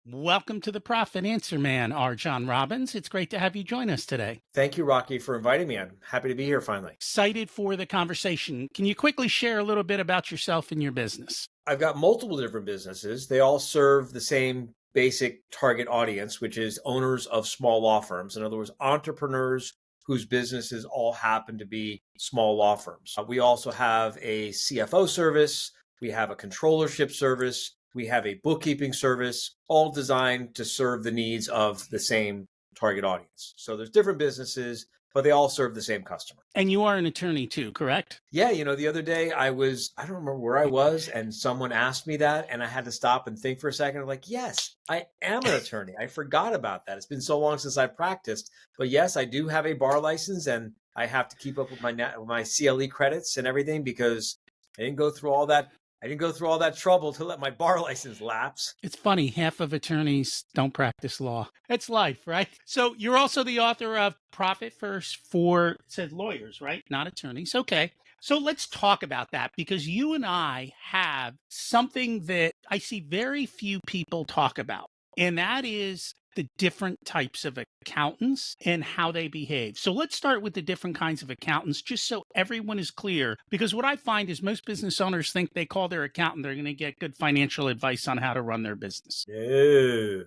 Welcome to the Profit Answer Man, RJon Robbins. It's great to have you join us today. Thank you, Rocky, for inviting me. I'm happy to be here finally. Excited for the conversation. Can you quickly share a little bit about yourself and your business? I've got multiple different businesses. They all serve the same basic target audience, which is owners of small law firms. In other words, entrepreneurs whose businesses all happen to be small law firms. We also have a CFO service. We have a controllership service. We have a bookkeeping service, all designed to serve the needs of the same target audience. So there's different businesses, but they all serve the same customer. And you are an attorney too, correct? Yeah, the other day I don't remember where I was, and someone asked me that, and I had to stop and think for a second. I'm like, yes, I am an attorney. I forgot about that. It's been so long since I've practiced. But yes, I do have a bar license, and I have to keep up with my CLE credits and everything because I didn't go through all that. I didn't go through all that trouble to let my bar license lapse. It's funny, half of attorneys don't practice law. It's life, right? So you're also the author of Profit First for, it said lawyers, right? Not attorneys. Okay. So let's talk about that because you and I have something that I see very few people talk about, and that is the different types of accountants and how they behave. So let's start with the different kinds of accountants, just so everyone is clear, because what I find is most business owners think they call their accountant, they're going to get good financial advice on how to run their business. No.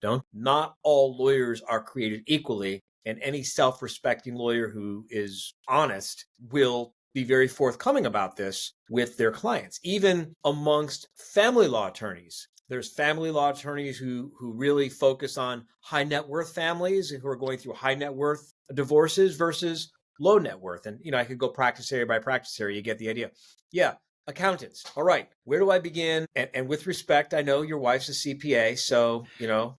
Don't. Not all lawyers are created equally, and any self-respecting lawyer who is honest will be very forthcoming about this with their clients. Even amongst family law attorneys, there's family law attorneys who really focus on high net worth families who are going through high net worth divorces versus low net worth. And, I could go practice area by practice area. You get the idea. Yeah. Accountants. All right. Where do I begin? And with respect, I know your wife's a CPA. So,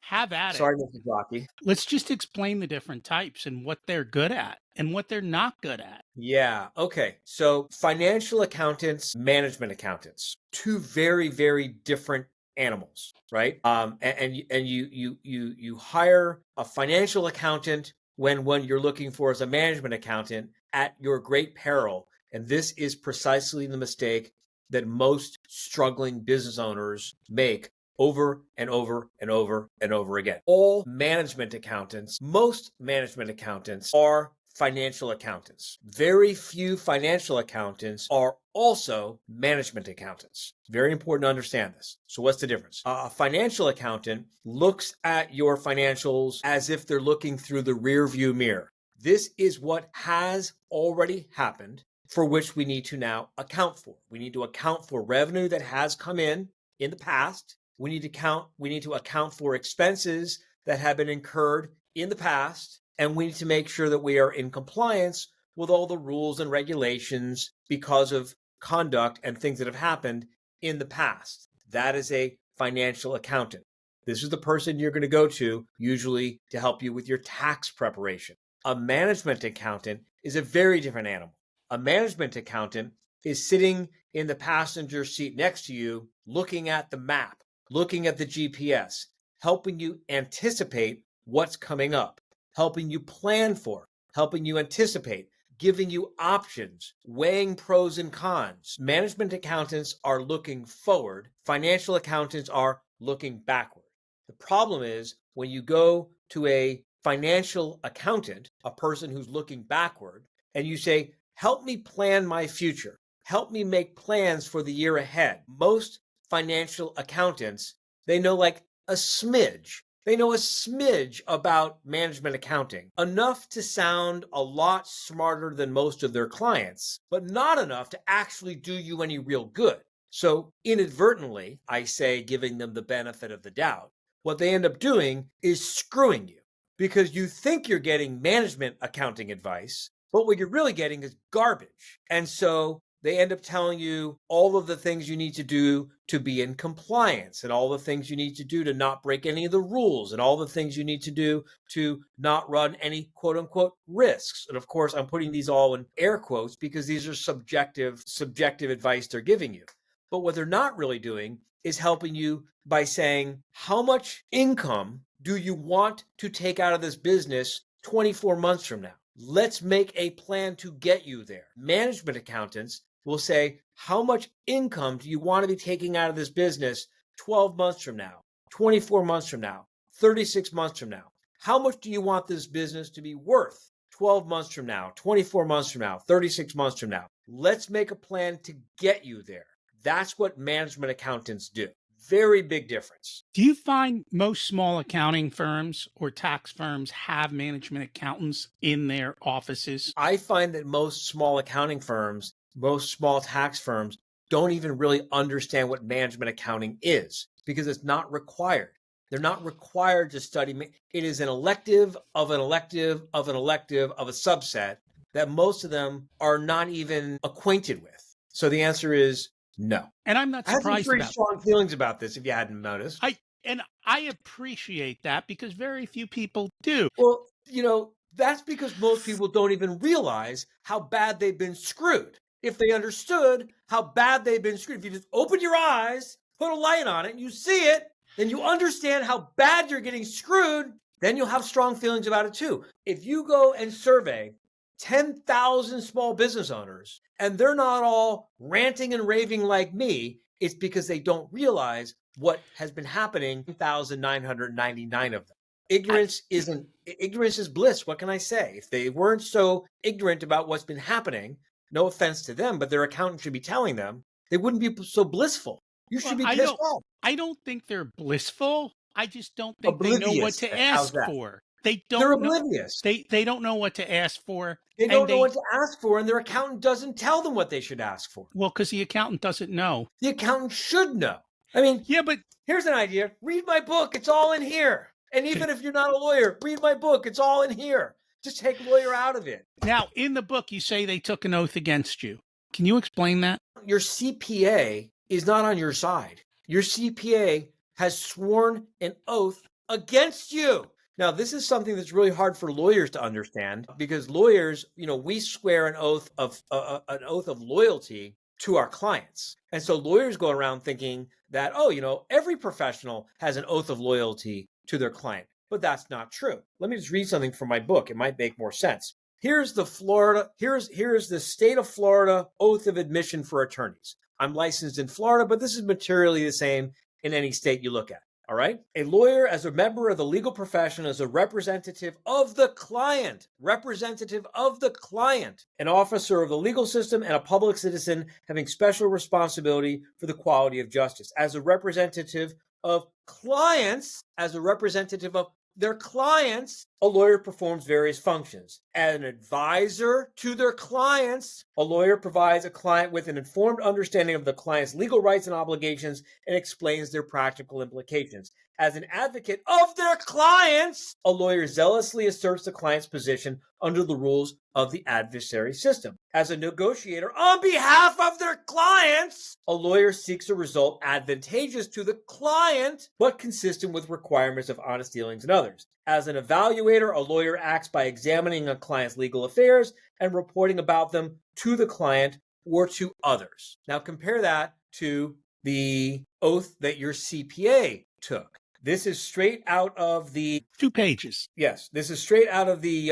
Have at it. Sorry, Mrs. Rocky. Let's just explain the different types and what they're good at and what they're not good at. Yeah. Okay. So financial accountants, management accountants, two very, very different animals, right? And you hire a financial accountant when you're looking for as a management accountant at your great peril. And this is precisely the mistake that most struggling business owners make over and over and over and over again. Most management accountants are financial accountants. Very few financial accountants are also management accountants. Very important to understand this. So what's the difference? A financial accountant looks at your financials as if they're looking through the rearview mirror. This is what has already happened, for which we need to now account for. We need to account for revenue that has come in the past. We need to account for expenses that have been incurred in the past. And we need to make sure that we are in compliance with all the rules and regulations because of conduct and things that have happened in the past. That is a financial accountant. This is the person you're going to go to usually to help you with your tax preparation. A management accountant is a very different animal. A management accountant is sitting in the passenger seat next to you, looking at the map, looking at the GPS, helping you anticipate what's coming up, helping you plan for, helping you anticipate, giving you options, weighing pros and cons. Management accountants are looking forward. Financial accountants are looking backward. The problem is when you go to a financial accountant, a person who's looking backward, and you say, help me plan my future. Help me make plans for the year ahead. Most financial accountants, they know like a smidge. They know a smidge about management accounting, enough to sound a lot smarter than most of their clients, but not enough to actually do you any real good. So inadvertently, I say giving them the benefit of the doubt, what they end up doing is screwing you because you think you're getting management accounting advice, but what you're really getting is garbage. And so they end up telling you all of the things you need to do to be in compliance and all the things you need to do to not break any of the rules and all the things you need to do to not run any quote unquote risks. And of course, I'm putting these all in air quotes because these are subjective advice they're giving you. But what they're not really doing is helping you by saying, how much income do you want to take out of this business 24 months from now? Let's make a plan to get you there. Management accountants will say, how much income do you want to be taking out of this business 12 months from now, 24 months from now, 36 months from now? How much do you want this business to be worth 12 months from now, 24 months from now, 36 months from now? Let's make a plan to get you there. That's what management accountants do. Very big difference. Do you find most small accounting firms or tax firms have management accountants in their offices? I find that most small accounting firms, most small tax firms don't even really understand what management accounting is because it's not required. They're not required to study. It is an elective of an elective of an elective of a subset that most of them are not even acquainted with. So the answer is no. And I'm not I have some surprised pretty about strong feelings about this, if you hadn't noticed. I appreciate that because very few people do. Well, that's because most people don't even realize how bad they've been screwed. If they understood how bad they've been screwed, if you just open your eyes, put a light on it, and you see it, then you understand how bad you're getting screwed, then you'll have strong feelings about it too. If you go and survey 10,000 small business owners and they're not all ranting and raving like me, it's because they don't realize what has been happening 1,999 of them. Ignorance is bliss. What can I say? If they weren't so ignorant about what's been happening, no offense to them, but their accountant should be telling them, they wouldn't be so blissful. You should be pissed off. I don't think they're blissful. I just don't think they know what Oblivious. to How's ask that? for. They're oblivious. They don't know what to ask for. They don't know what to ask for, and their accountant doesn't tell them what they should ask for. Well, because the accountant doesn't know. The accountant should know. I mean, yeah, but here's an idea. Read my book. It's all in here. And even if you're not a lawyer, read my book. It's all in here. Just take lawyer out of it. Now, in the book, you say they took an oath against you. Can you explain that? Your CPA is not on your side. Your CPA has sworn an oath against you. Now, this is something that's really hard for lawyers to understand because lawyers, we swear an oath of loyalty to our clients. And so lawyers go around thinking that, every professional has an oath of loyalty to their client. But that's not true. Let me just read something from my book. It might make more sense. Here's the state of Florida oath of admission for attorneys. I'm licensed in Florida, but this is materially the same in any state you look at. All right. A lawyer, as a member of the legal profession, is a representative of the client, an officer of the legal system, and a public citizen having special responsibility for the quality of justice. As a representative of clients, as a representative of their clients, a lawyer performs various functions. As an advisor to their clients, a lawyer provides a client with an informed understanding of the client's legal rights and obligations and explains their practical implications. As an advocate of their clients, a lawyer zealously asserts the client's position under the rules of the adversary system. As a negotiator on behalf of their clients, a lawyer seeks a result advantageous to the client, but consistent with requirements of honest dealings and others. As an evaluator, a lawyer acts by examining a client's legal affairs and reporting about them to the client or to others. Now compare that to the oath that your CPA took. This is straight out of the 2 pages. Yes, this is straight out of the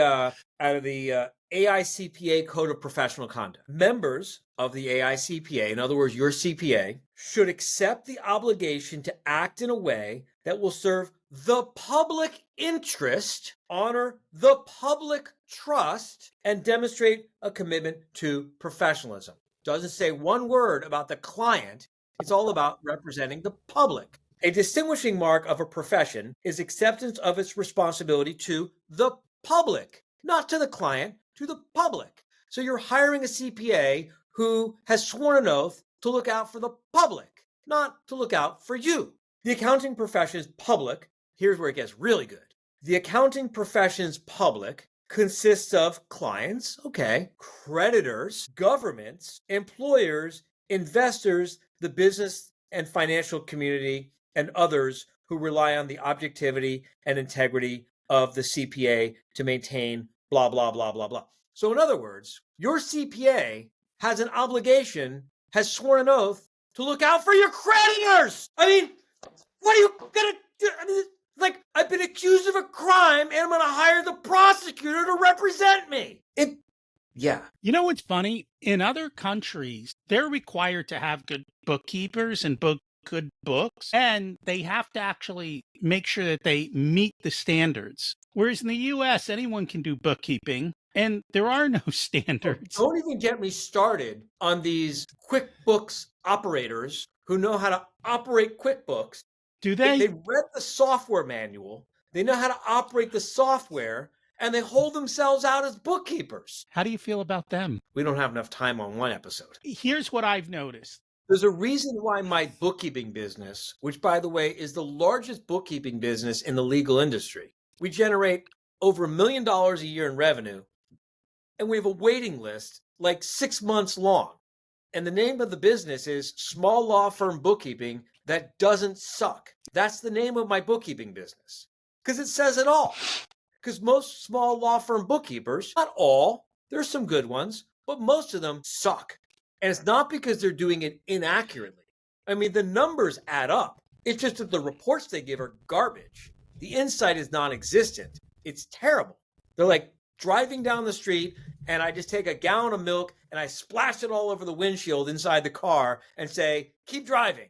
AICPA Code of Professional Conduct. Members of the AICPA, in other words, your CPA, should accept the obligation to act in a way that will serve the public interest, honor the public trust, and demonstrate a commitment to professionalism. Doesn't say one word about the client. It's all about representing the public. A distinguishing mark of a profession is acceptance of its responsibility to the public, not to the client, to the public. So you're hiring a CPA who has sworn an oath to look out for the public, not to look out for you. The accounting profession's public, here's where it gets really good. The accounting profession's public consists of clients, creditors, governments, employers, investors, the business and financial community, and others who rely on the objectivity and integrity of the CPA to maintain blah, blah, blah, blah, blah. So in other words, your CPA has an obligation, has sworn an oath to look out for your creditors. I mean, what are you going to do? I mean, I've been accused of a crime and I'm going to hire the prosecutor to represent me. Yeah. You know what's funny? In other countries, they're required to have good bookkeepers and good books, and they have to actually make sure that they meet the standards. Whereas in the US, anyone can do bookkeeping, and there are no standards. Don't even get me started on these QuickBooks operators who know how to operate QuickBooks. Do they? They read the software manual, they know how to operate the software, and they hold themselves out as bookkeepers. How do you feel about them? We don't have enough time on one episode. Here's what I've noticed. There's a reason why my bookkeeping business, which by the way is the largest bookkeeping business in the legal industry, we generate over $1 million a year in revenue, and we have a waiting list like 6 months long. And the name of the business is Small Law Firm Bookkeeping That Doesn't Suck. That's the name of my bookkeeping business because it says it all. Because most small law firm bookkeepers, not all, there's some good ones, but most of them suck. And it's not because they're doing it inaccurately. I mean, the numbers add up. It's just that the reports they give are garbage. The insight is non-existent. It's terrible. They're like driving down the street and I just take a gallon of milk and I splash it all over the windshield inside the car and say, keep driving.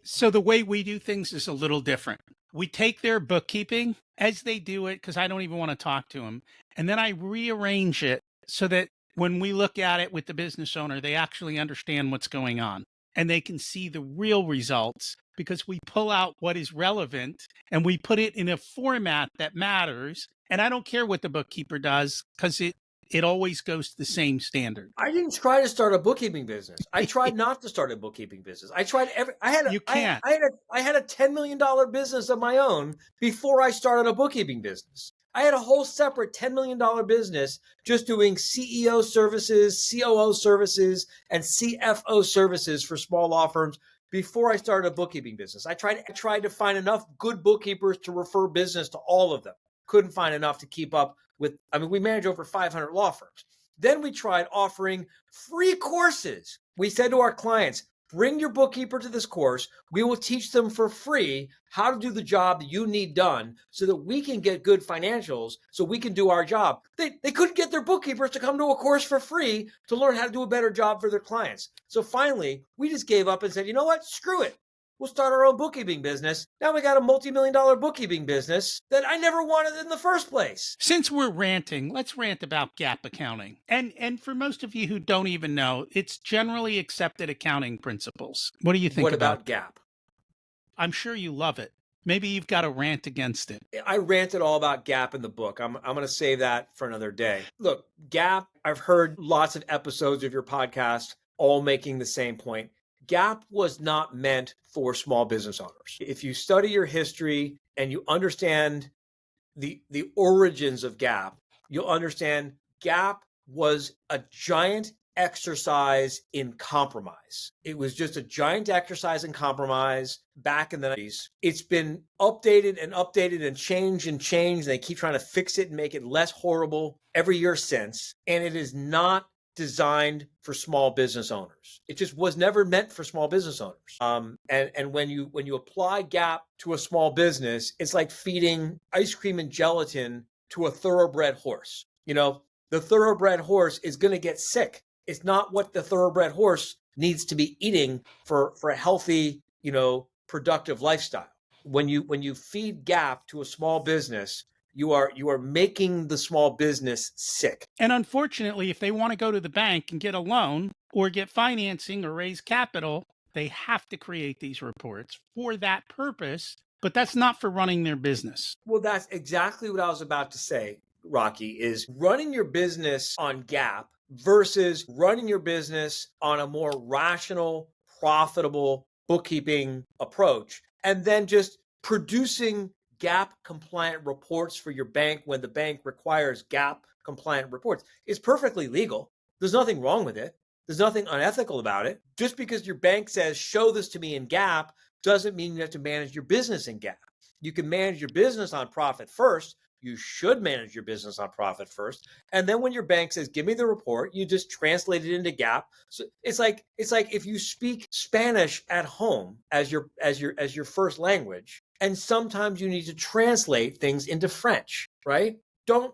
So the way we do things is a little different. We take their bookkeeping as they do it, because I don't even want to talk to them. And then I rearrange it so that when we look at it with the business owner, they actually understand what's going on and they can see the real results, because we pull out what is relevant and we put it in a format that matters. And I don't care what the bookkeeper does, because it always goes to the same standard. I didn't try to start a bookkeeping business. I tried not to start a bookkeeping business. I tried I had a $10 million business of my own before I started a bookkeeping business. I had a whole separate $10 million business just doing CEO services, COO services, and CFO services for small law firms before I started a bookkeeping business. I tried to find enough good bookkeepers to refer business to all of them. Couldn't find enough to keep up with. I mean, we manage over 500 law firms. Then we tried offering free courses. We said to our clients, bring your bookkeeper to this course. We will teach them for free how to do the job that you need done so that we can get good financials so we can do our job. They couldn't get their bookkeepers to come to a course for free to learn how to do a better job for their clients. So finally, we just gave up and said, you know what? Screw it. We'll start our own bookkeeping business. Now we got a multi-million-dollar bookkeeping business that I never wanted in the first place. Since we're ranting, let's rant about GAAP accounting. And for most of you who don't even know, it's generally accepted accounting principles. What do you think about GAAP? I'm sure you love it. Maybe you've got a rant against it. I ranted all about GAAP in the book. I'm going to save that for another day. Look, GAAP, I've heard lots of episodes of your podcast all making the same point. GAAP was not meant for small business owners. If you study your history and you understand the origins of GAAP, you'll understand GAAP was a giant exercise in compromise. It was just a giant exercise in compromise back in the 90s. It's been updated and updated and changed. And they keep trying to fix it and make it less horrible every year since. And it is not designed for small business owners. It just was never meant for small business owners. And when you apply GAAP to a small business, it's like feeding ice cream and gelatin to a thoroughbred horse. You know, the thoroughbred horse is going to get sick. It's not what the thoroughbred horse needs to be eating for a healthy, productive lifestyle. When you feed GAAP to a small business, you are making the small business sick. And unfortunately, if they want to go to the bank and get a loan or get financing or raise capital, they have to create these reports for that purpose, but that's not for running their business. Well, that's exactly what I was about to say, Rocky, is running your business on GAAP versus running your business on a more rational, profitable bookkeeping approach, and then just producing GAAP compliant reports for your bank when the bank requires GAAP compliant reports is perfectly legal. There's nothing wrong with it. There's nothing unethical about it. Just because your bank says, show this to me in GAAP, doesn't mean you have to manage your business in GAAP. You can manage your business on profit first. You should manage your business on profit first. And then when your bank says, give me the report, you just translate it into GAAP. So it's like if you speak Spanish at home as your first language, and sometimes you need to translate things into French, right? Don't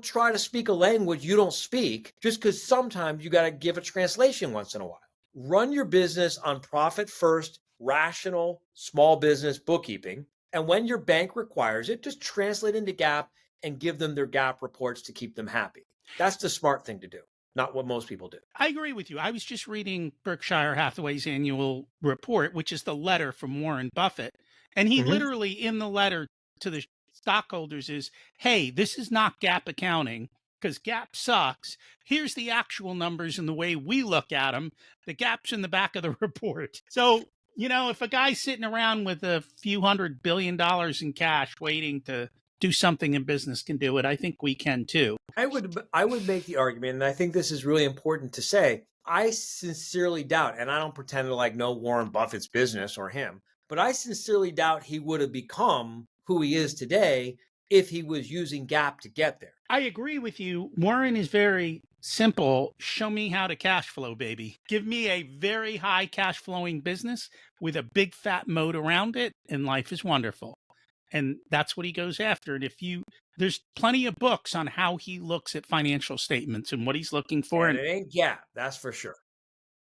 try to speak a language you don't speak just because sometimes you got to give a translation once in a while. run your business on profit first, rational, small business bookkeeping. And when your bank requires it, just translate into GAAP and give them their GAAP reports to keep them happy. That's the smart thing to do, not what most people do. I agree with you. I was just reading Berkshire Hathaway's annual report, which is the letter from Warren Buffett. And he literally, in the letter to the stockholders, is, hey, this is not GAAP accounting because GAAP sucks. Here's the actual numbers and the way we look at them. The GAP's in the back of the report. So, if a guy's sitting around with a few $100 billion in cash waiting to do something in business can do it, I think we can too. I would make the argument, and I think this is really important to say, I sincerely doubt, and I don't pretend to know Warren Buffett's business or him, but I sincerely doubt he would have become who he is today if he was using GAAP to get there. I agree with you. Warren is very simple. Show me how to cash flow, baby. Give me a very high cash flowing business with a big fat moat around it, and life is wonderful. And that's what he goes after. And there's plenty of books on how he looks at financial statements and what he's looking for. And it ain't GAAP, that's for sure.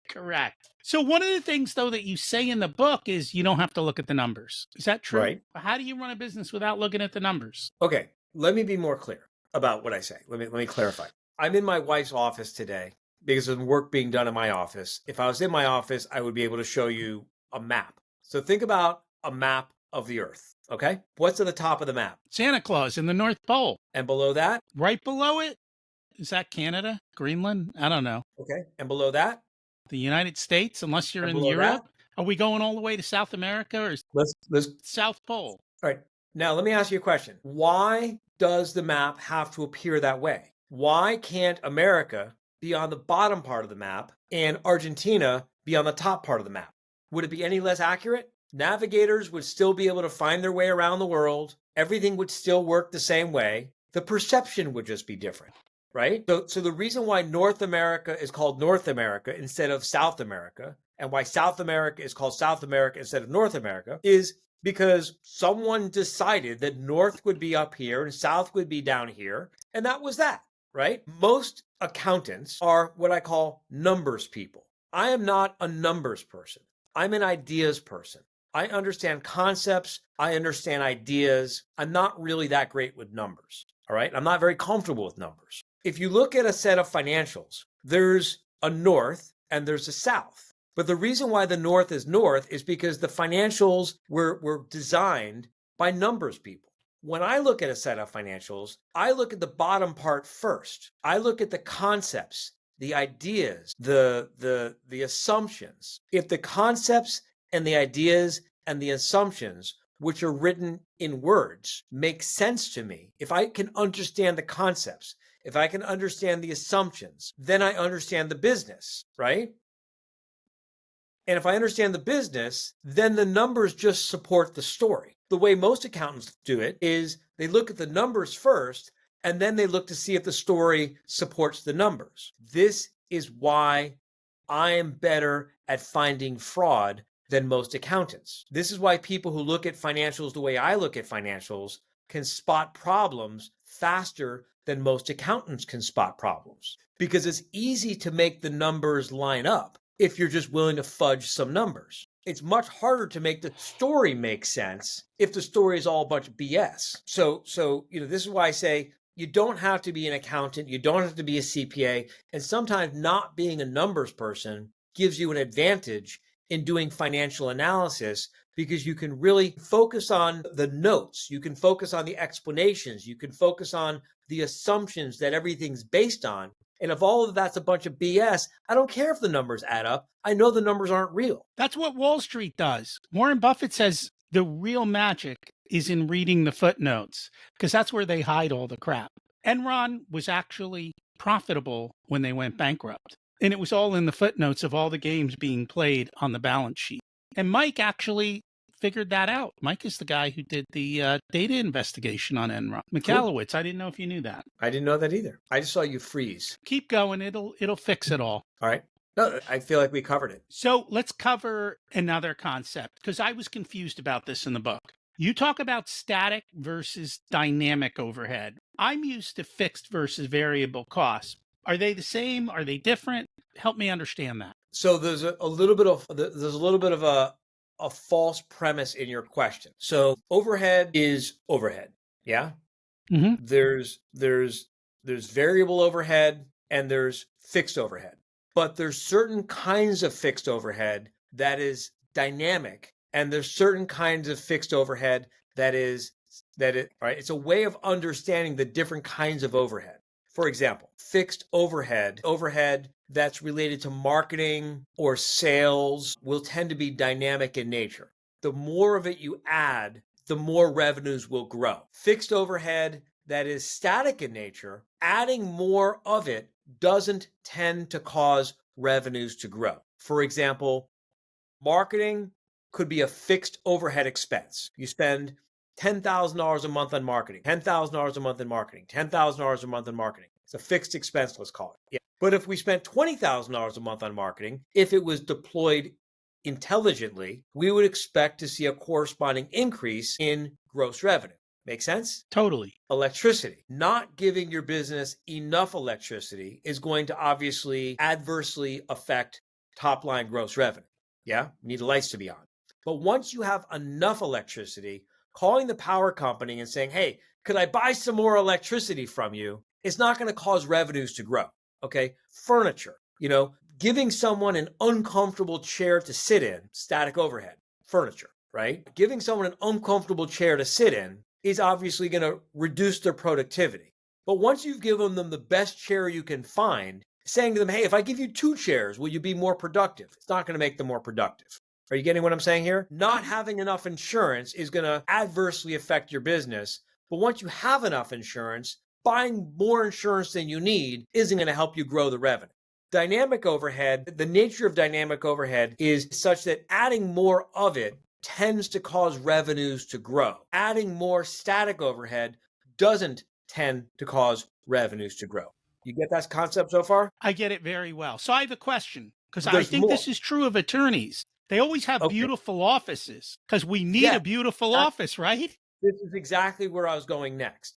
Correct. So one of the things, though, that you say in the book is you don't have to look at the numbers. Is that true? Right. How do you run a business without looking at the numbers? Okay, let me be more clear about what I say. Let me clarify. I'm in my wife's office today because of the work being done in my office. If I was in my office, I would be able to show you a map. So think about a map of the Earth, okay? What's at the top of the map? Santa Claus in the North Pole. And below that? Right below it? Is that Canada? Greenland? I don't know. Okay. And below that? The United States, unless you're in Europe. Are we going all the way to South America or let's South Pole? All right. Now, let me ask you a question. Why does the map have to appear that way? Why can't America be on the bottom part of the map and Argentina be on the top part of the map? Would it be any less accurate? Navigators would still be able to find their way around the world. Everything would still work the same way. The perception would just be different, right? So the reason why North America is called North America instead of South America, and why South America is called South America instead of North America, is because someone decided that North would be up here and South would be down here, and that was that, right? Most accountants are what I call numbers people. I am not a numbers person. I'm an ideas person. I understand concepts. I understand ideas. I'm not really that great with numbers, all right? I'm not very comfortable with numbers. If you look at a set of financials, there's a north and there's a south. But the reason why the north is because the financials were designed by numbers people. When I look at a set of financials, I look at the bottom part first. I look at the concepts, the ideas, the assumptions. If the concepts and the ideas and the assumptions, which are written in words, make sense to me, if I can understand the concepts, if I can understand the assumptions, then I understand the business, right? And if I understand the business, then the numbers just support the story. The way most accountants do it is they look at the numbers first, and then they look to see if the story supports the numbers. This is why I am better at finding fraud than most accountants. This is why people who look at financials the way I look at financials can spot problems faster than most accountants can spot problems. Because it's easy to make the numbers line up if you're just willing to fudge some numbers. It's much harder to make the story make sense if the story is all a bunch of BS. So this is why I say you don't have to be an accountant, you don't have to be a CPA, and sometimes not being a numbers person gives you an advantage in doing financial analysis because you can really focus on the notes, you can focus on the explanations, you can focus on the assumptions that everything's based on. And if all of that's a bunch of BS, I don't care if the numbers add up. I know the numbers aren't real. That's what Wall Street does. Warren Buffett says the real magic is in reading the footnotes because that's where they hide all the crap. Enron was actually profitable when they went bankrupt. And it was all in the footnotes of all the games being played on the balance sheet. And Mike actually figured that out. Mike is the guy who did the data investigation on Enron. McAllowitz, cool. I didn't know if you knew that. I didn't know that either. I just saw you freeze. Keep going. It'll fix it all. All right. No, I feel like we covered it. So let's cover another concept because I was confused about this in the book. You talk about static versus dynamic overhead. I'm used to fixed versus variable costs. Are they the same? Are they different? Help me understand that. So there's a little bit of a false premise in your question. So overhead is overhead. Yeah. Mm-hmm. There's variable overhead and there's fixed overhead. But there's certain kinds of fixed overhead that is dynamic, and there's certain kinds of fixed overhead right? It's a way of understanding the different kinds of overhead. For example, fixed overhead that's related to marketing or sales will tend to be dynamic in nature. The more of it you add, the more revenues will grow. Fixed overhead that is static in nature, adding more of it doesn't tend to cause revenues to grow. For example, marketing could be a fixed overhead expense. You spend $10,000 a month on marketing, $10,000 a month in marketing, $10,000 a month in marketing. It's a fixed expense, let's call it. Yeah. But if we spent $20,000 a month on marketing, if it was deployed intelligently, we would expect to see a corresponding increase in gross revenue. Make sense? Totally. Electricity. Not giving your business enough electricity is going to obviously adversely affect top line gross revenue. Yeah, you need the lights to be on. But once you have enough electricity, calling the power company and saying, hey, could I buy some more electricity from you? It's not going to cause revenues to grow. Okay. Furniture, giving someone an uncomfortable chair to sit in, static overhead, furniture, right? Giving someone an uncomfortable chair to sit in is obviously going to reduce their productivity. But once you've given them the best chair you can find, saying to them, hey, if I give you 2 chairs, will you be more productive? It's not going to make them more productive. Are you getting what I'm saying here? Not having enough insurance is going to adversely affect your business. But once you have enough insurance, buying more insurance than you need isn't going to help you grow the revenue. Dynamic overhead, the nature of dynamic overhead is such that adding more of it tends to cause revenues to grow. Adding more static overhead doesn't tend to cause revenues to grow. You get that concept so far? I get it very well. So I have a question, because I There's think more. this is true of attorneys. They always have Okay. beautiful offices because we need a beautiful office, right? This is exactly where I was going next.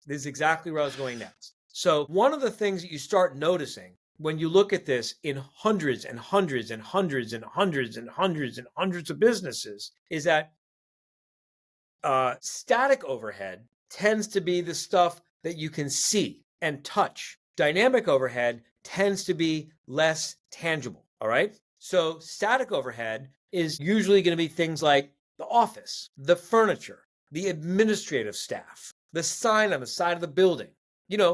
So one of the things that you start noticing when you look at this in hundreds and hundreds and hundreds and hundreds and hundreds and hundreds of businesses is that static overhead tends to be the stuff that you can see and touch. Dynamic overhead tends to be less tangible. All right. So static overhead is usually going to be things like the office, the furniture, the administrative staff, the sign on the side of the building,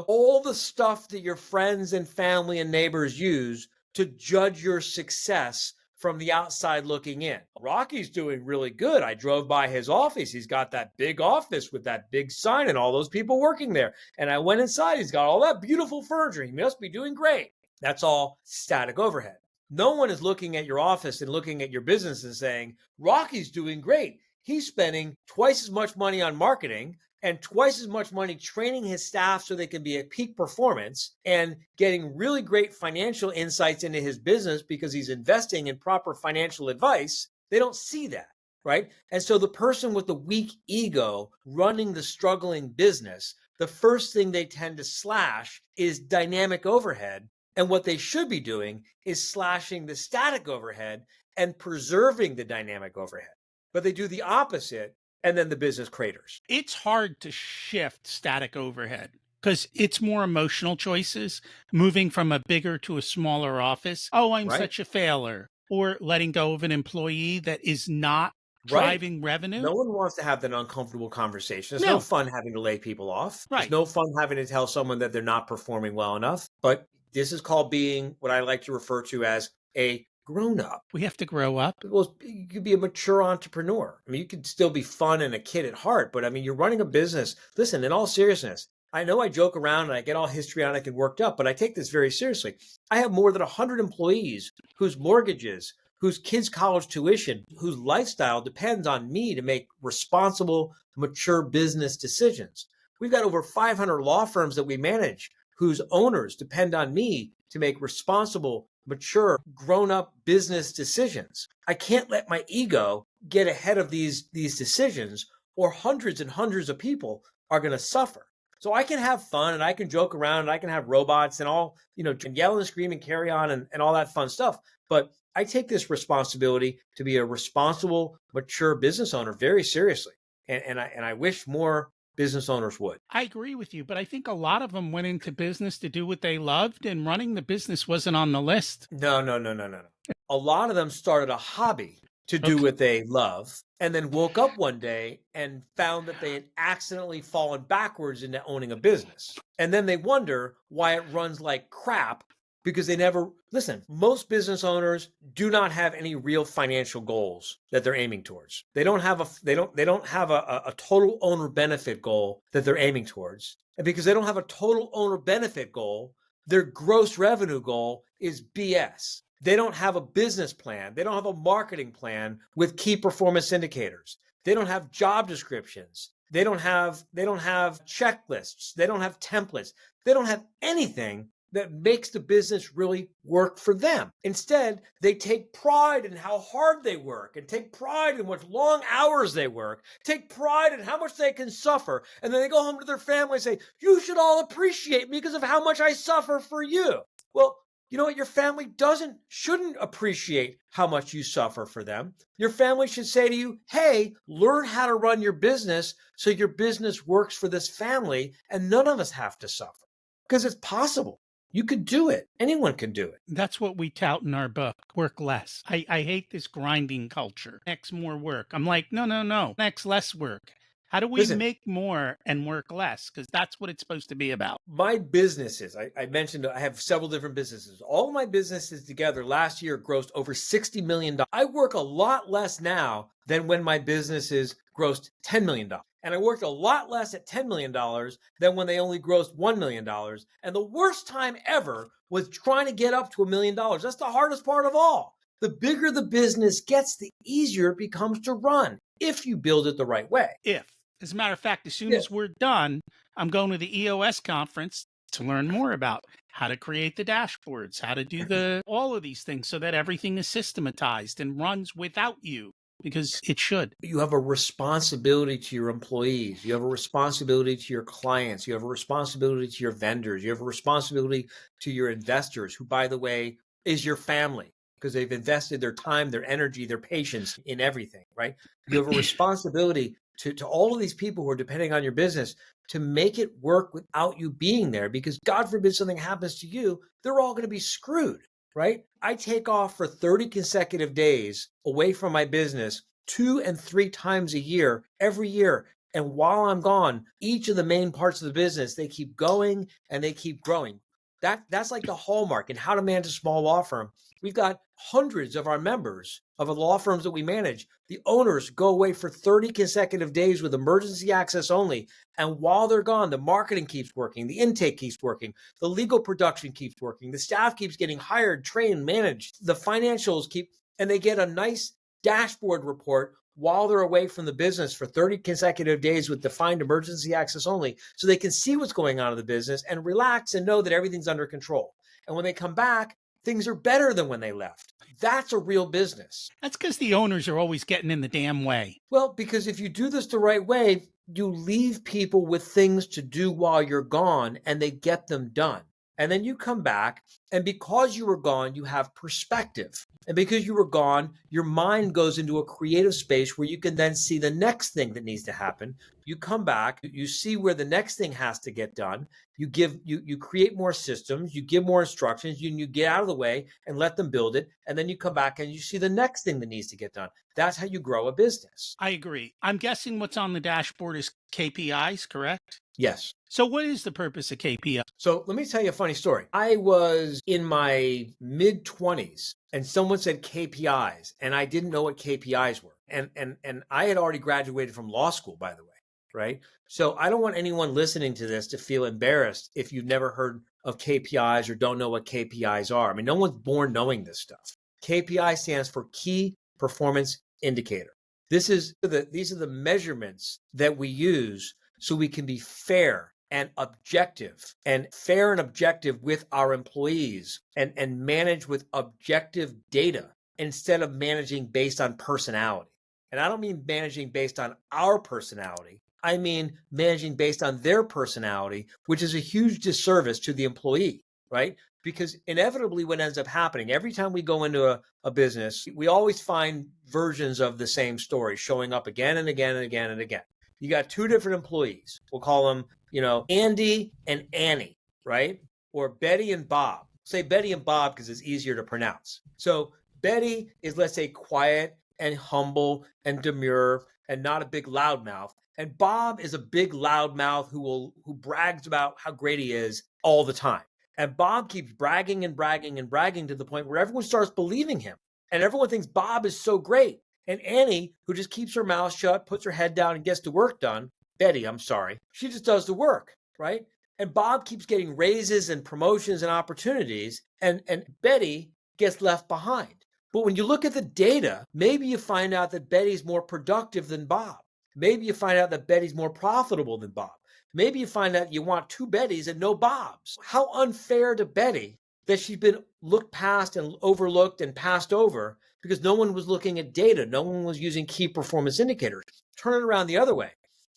all the stuff that your friends and family and neighbors use to judge your success from the outside looking in. Rocky's doing really good. I drove by his office. He's got that big office with that big sign and all those people working there. And I went inside. He's got all that beautiful furniture. He must be doing great. That's all static overhead. No one is looking at your office and looking at your business and saying, Rocky's doing great. He's spending twice as much money on marketing and twice as much money training his staff so they can be at peak performance and getting really great financial insights into his business because he's investing in proper financial advice. They don't see that, right? And so the person with the weak ego running the struggling business, the first thing they tend to slash is dynamic overhead. And what they should be doing is slashing the static overhead and preserving the dynamic overhead. But they do the opposite, and then the business craters. It's hard to shift static overhead because it's more emotional choices, moving from a bigger to a smaller office. Oh, I'm such a failure. Or letting go of an employee that is not driving revenue. No one wants to have that uncomfortable conversation. There's no fun having to lay people off. Right. There's no fun having to tell someone that they're not performing well enough. But this is called being what I like to refer to as a grown up. We have to grow up. Well, you could be a mature entrepreneur. I mean, you could still be fun and a kid at heart, but I mean, you're running a business. Listen, in all seriousness, I know I joke around and I get all histrionic and worked up, but I take this very seriously. I have more than 100 employees whose mortgages, whose kids' college tuition, whose lifestyle depends on me to make responsible, mature business decisions. We've got over 500 law firms that we manage whose owners depend on me to make responsible, mature, grown-up business decisions. I can't let my ego get ahead of these decisions, or hundreds and hundreds of people are going to suffer. So I can have fun and I can joke around and I can have robots and all, and yell and scream and carry on and all that fun stuff. But I take this responsibility to be a responsible, mature business owner very seriously. And I wish more business owners would. I agree with you, but I think a lot of them went into business to do what they loved, and running the business wasn't on the list. No, no, no, no, no, no. A lot of them started a hobby to do Okay. what they love and then woke up one day and found that they had accidentally fallen backwards into owning a business. And then they wonder why it runs like crap because they never listen. Most business owners do not have any real financial goals that they're aiming towards. They don't have a total owner benefit goal that they're aiming towards. And because they don't have a total owner benefit goal, their gross revenue goal is BS. They don't have a business plan. They don't have a marketing plan with key performance indicators. They don't have job descriptions. They don't have checklists. They don't have templates. They don't have anything that makes the business really work for them. Instead, they take pride in how hard they work and take pride in what long hours they work, take pride in how much they can suffer. And then they go home to their family and say, you should all appreciate me because of how much I suffer for you. Well, you know what? Your family shouldn't appreciate how much you suffer for them. Your family should say to you, hey, learn how to run your business so your business works for this family and none of us have to suffer. Because it's possible. You could do it. Anyone can do it. That's what we tout in our book, work less. I hate this grinding culture. Next, more work. I'm like, no. Next, less work. How do we Listen, make more and work less? Because that's what it's supposed to be about. My businesses, I mentioned I have several different businesses. All of my businesses together last year grossed over $60 million. I work a lot less now than when my businesses grossed $10 million. And I worked a lot less at $10 million than when they only grossed $1 million. And the worst time ever was trying to get up to $1 million. That's the hardest part of all. The bigger the business gets, the easier it becomes to run if you build it the right way. As a matter of fact, as soon as we're done, I'm going to the EOS conference to learn more about how to create the dashboards, how to do all of these things so that everything is systematized and runs without you, because it should. You have a responsibility to your employees. You have a responsibility to your clients. You have a responsibility to your vendors. You have a responsibility to your investors, who, by the way, is your family, because they've invested their time, their energy, their patience in everything, right? You have a responsibility to all of these people who are depending on your business to make it work without you being there, because God forbid something happens to you, they're all going to be screwed, right? I take off for 30 consecutive days away from my business 2 and 3 times a year, every year. And while I'm gone, each of the main parts of the business, they keep going and they keep growing. That's like the hallmark in how to manage a small law firm. We've got hundreds of our members of the law firms that we manage. The owners go away for 30 consecutive days with emergency access only. And while they're gone, the marketing keeps working, the intake keeps working, the legal production keeps working, the staff keeps getting hired, trained, managed, the financials keep, and they get a nice dashboard report while they're away from the business for 30 consecutive days with defined emergency access only, so they can see what's going on in the business and relax and know that everything's under control. And when they come back, things are better than when they left. That's a real business. That's because the owners are always getting in the damn way. Well, because if you do this the right way, you leave people with things to do while you're gone and they get them done. And then you come back, and because you were gone, you have perspective. And because you were gone, your mind goes into a creative space where you can then see the next thing that needs to happen. You come back, you see where the next thing has to get done. You create more systems, you give more instructions, you get out of the way and let them build it. And then you come back and you see the next thing that needs to get done. That's how you grow a business. I agree. I'm guessing what's on the dashboard is KPIs, correct? Yes. So what is the purpose of KPI? So let me tell you a funny story. I was in my mid-20s and someone said KPIs, and I didn't know what KPIs were. And I had already graduated from law school, by the way, right? So I don't want anyone listening to this to feel embarrassed if you've never heard of KPIs or don't know what KPIs are. I mean, no one's born knowing this stuff. KPI stands for Key Performance Indicator. These are the measurements that we use so we can be fair and objective with our employees and manage with objective data instead of managing based on personality. And I don't mean managing based on our personality. I mean managing based on their personality, which is a huge disservice to the employee, right? Because inevitably what ends up happening, every time we go into a business, we always find versions of the same story showing up again and again and again and again. You got two different employees. We'll call them, Andy and Annie, right? Or Betty and Bob. Say Betty and Bob because it's easier to pronounce. So Betty is, let's say, quiet and humble and demure and not a big loudmouth. And Bob is a big loudmouth who brags about how great he is all the time. And Bob keeps bragging and bragging and bragging to the point where everyone starts believing him. And everyone thinks Bob is so great. And Annie, who just keeps her mouth shut, puts her head down and gets the work done, Betty, I'm sorry, she just does the work, right? And Bob keeps getting raises and promotions and opportunities, and Betty gets left behind. But when you look at the data, maybe you find out that Betty's more productive than Bob. Maybe you find out that Betty's more profitable than Bob. Maybe you find out you want two Bettys and no Bobs. How unfair to Betty that she's been looked past and overlooked and passed over because no one was looking at data. No one was using key performance indicators. Turn it around the other way.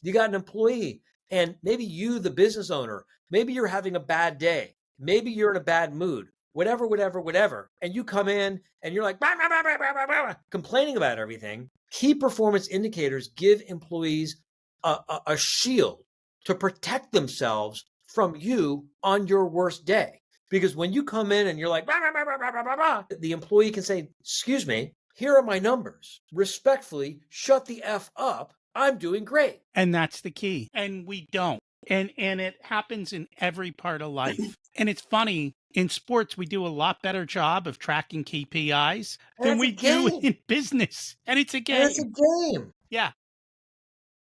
You got an employee and maybe you, the business owner, maybe you're having a bad day. Maybe you're in a bad mood, whatever. And you come in and you're like, bah, bah, bah, bah, bah, bah, complaining about everything. Key performance indicators give employees a shield to protect themselves from you on your worst day. Because when you come in and you're like, bah, bah, bah, bah, bah, bah, bah, the employee can say, excuse me, here are my numbers. Respectfully, shut the F up. I'm doing great. And that's the key. And we don't. And it happens in every part of life. And it's funny, in sports, we do a lot better job of tracking KPIs than we do in business. And it's a game. And it's a game. Yeah.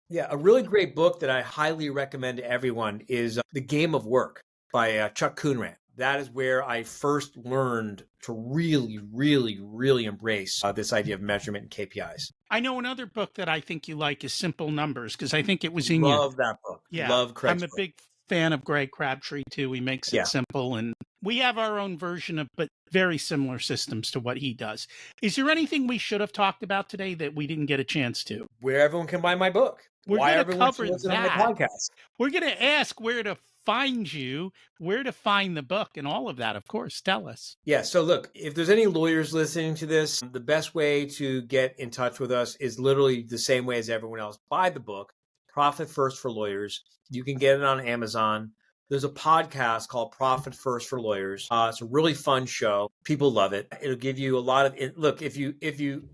Yeah, a really great book that I highly recommend to everyone is The Game of Work by Chuck Coonran. That is where I first learned to really embrace this idea of measurement and KPIs. I know another book that I think you like is Simple Numbers, because I think it was in Love that book. Yeah, Love Craig's I'm a book. big fan of Greg Crabtree too. He makes it simple, and we have our own version of, but very similar systems to what he does. Is there anything we should have talked about today that we didn't get a chance to? Where everyone can buy my book. We're Why going to everyone cover should listen to my that. podcast. We're going to ask where to find you, where to find the book, and all of that, of course. Tell us. Yeah, so look, if there's any lawyers listening to this, the best way to get in touch with us is literally the same way as everyone else. Buy the book, Profit First for Lawyers. You can get it on Amazon. There's a podcast called Profit First for Lawyers. It's a really fun show. People love it. It'll give you a lot of look. If you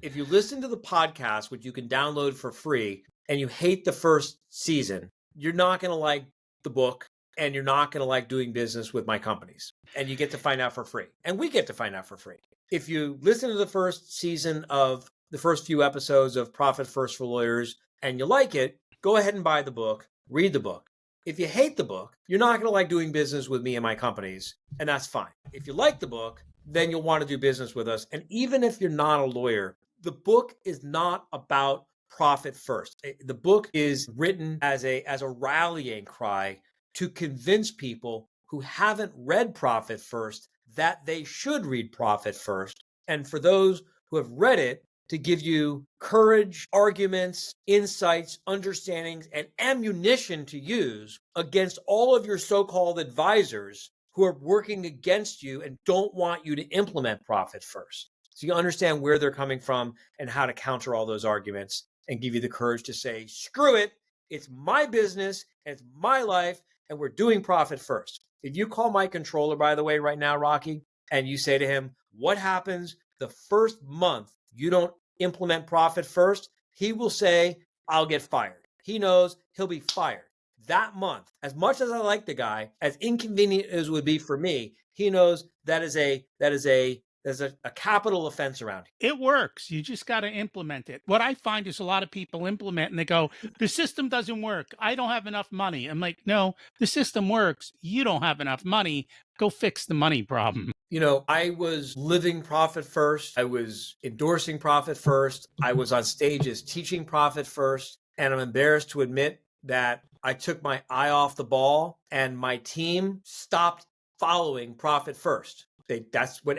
listen to the podcast, which you can download for free, and you hate the first season, you're not going to like the book, and you're not going to like doing business with my companies. And you get to find out for free, and we get to find out for free. If you listen to the first season of the first few episodes of Profit First for Lawyers, and you like it, go ahead and buy the book. Read the book. If you hate the book, you're not going to like doing business with me and my companies, and that's fine. If you like the book, then you'll want to do business with us. And even if you're not a lawyer, the book is not about profit first. The book is written as a rallying cry to convince people who haven't read Profit First that they should read Profit First. And for those who have read it, to give you courage, arguments, insights, understandings, and ammunition to use against all of your so-called advisors who are working against you and don't want you to implement Profit First. So you understand where they're coming from and how to counter all those arguments and give you the courage to say, screw it, it's my business, and it's my life, and we're doing Profit First. If you call my controller, by the way, right now, Rocky, and you say to him, what happens the first month you don't implement Profit First? He will say, I'll get fired. He knows he'll be fired. That month, as much as I like the guy, as inconvenient as it would be for me, he knows there's a capital offense around here. It works. You just got to implement it. What I find is a lot of people implement and they go, the system doesn't work. I don't have enough money. I'm like, no, the system works. You don't have enough money. Go fix the money problem. You know, I was living Profit First. I was endorsing Profit First. I was on stages teaching Profit First. And I'm embarrassed to admit that I took my eye off the ball and my team stopped following Profit First. That's what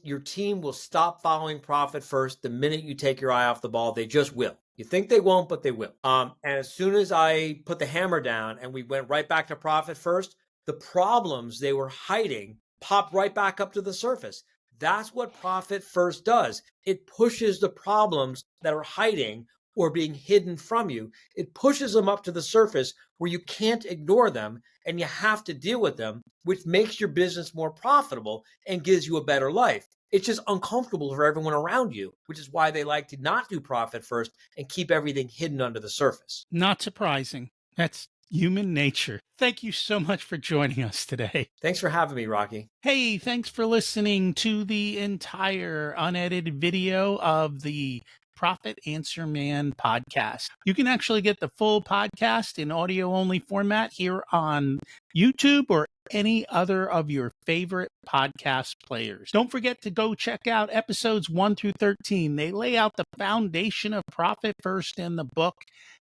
your team will stop following Profit First the minute you take your eye off the ball. They just will. You think they won't, but they will. And as soon as I put the hammer down and we went right back to profit first, the problems they were hiding popped right back up to the surface. That's what profit first does. It pushes the problems that are hiding or being hidden from you. It pushes them up to the surface where you can't ignore them and you have to deal with them, which makes your business more profitable and gives you a better life. It's just uncomfortable for everyone around you, which is why they like to not do profit first and keep everything hidden under the surface. Not surprising. That's human nature. Thank you so much for joining us today. Thanks for having me, Rocky. Hey, thanks for listening to the entire unedited video of the Profit Answer Man podcast. You can actually get the full podcast in audio only format here on YouTube or any other of your favorite podcast players. Don't forget to go check out episodes 1 through 13. They lay out the foundation of Profit First in the book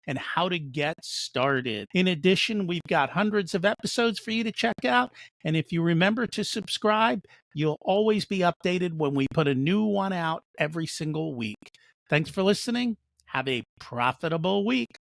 and how to get started. In addition, we've got hundreds of episodes for you to check out. And if you remember to subscribe, you'll always be updated when we put a new one out every single week. Thanks for listening. Have a profitable week.